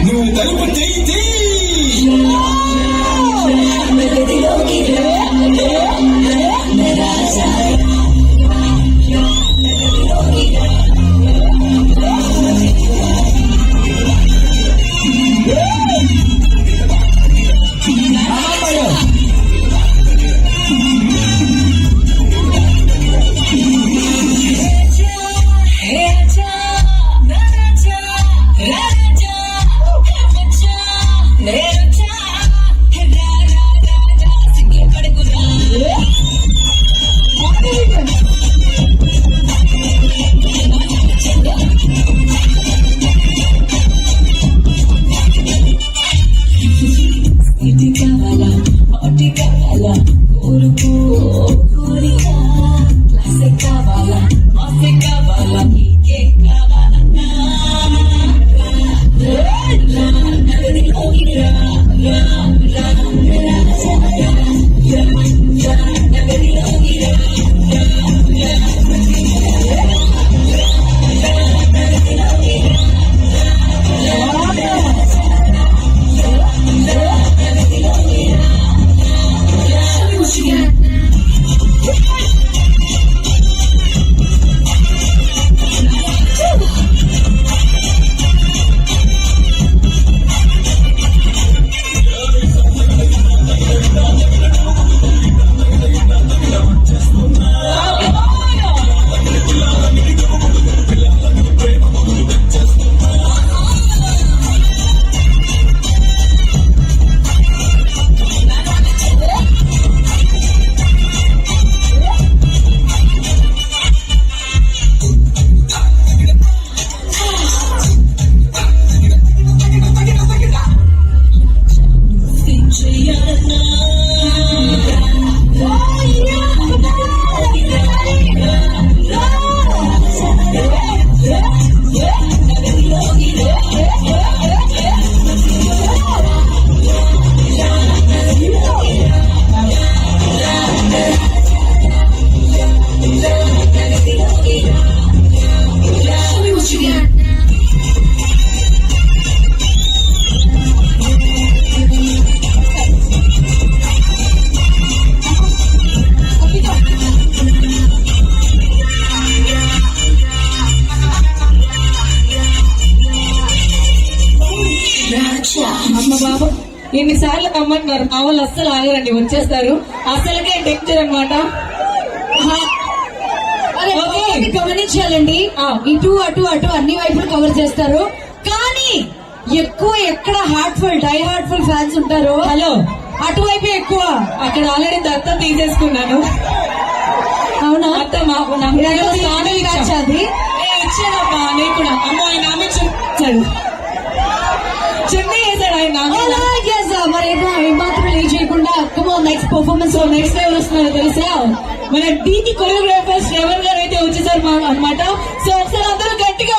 నువ్వు తలుపు చేయి అమ్మ బాబు ఎన్నిసార్లు రమ్మంటున్నారు మా వాళ్ళు అస్సలు ఆగరండి, వచ్చేస్తారు. అసలుకే డేంజర్ అనమాట. గమనించాలండి, ఇటు అటు అటు అన్ని వైపులు కవర్ చేస్తారు. కానీ ఎక్కువ ఎక్కడ డై హార్ట్ఫుల్ ఫ్యాన్స్ ఉంటారో హలో అటువైపు ఎక్కువ. అక్కడ ఆల్రెడీ దత్తం తీసేసుకున్నాను. అవునా? అది ఇచ్చానమ్మా. నేను కూడా అమ్మో ఆయన ఆమె చూపించాడు, చెన్నై వేసాడు ఆయన. మరి మాత్రం లేట్ చేయకుండా నెక్స్ట్ పర్ఫార్మెన్స్ నెక్స్ట్ ఎవరు వస్తున్నారో తెలుసా? మన డీకి కొరియోగ్రాఫర్ శ్రవణ్ గారు అయితే వచ్చేసారు అనమాట. సో ఒకసారి అందరూ గట్టిగా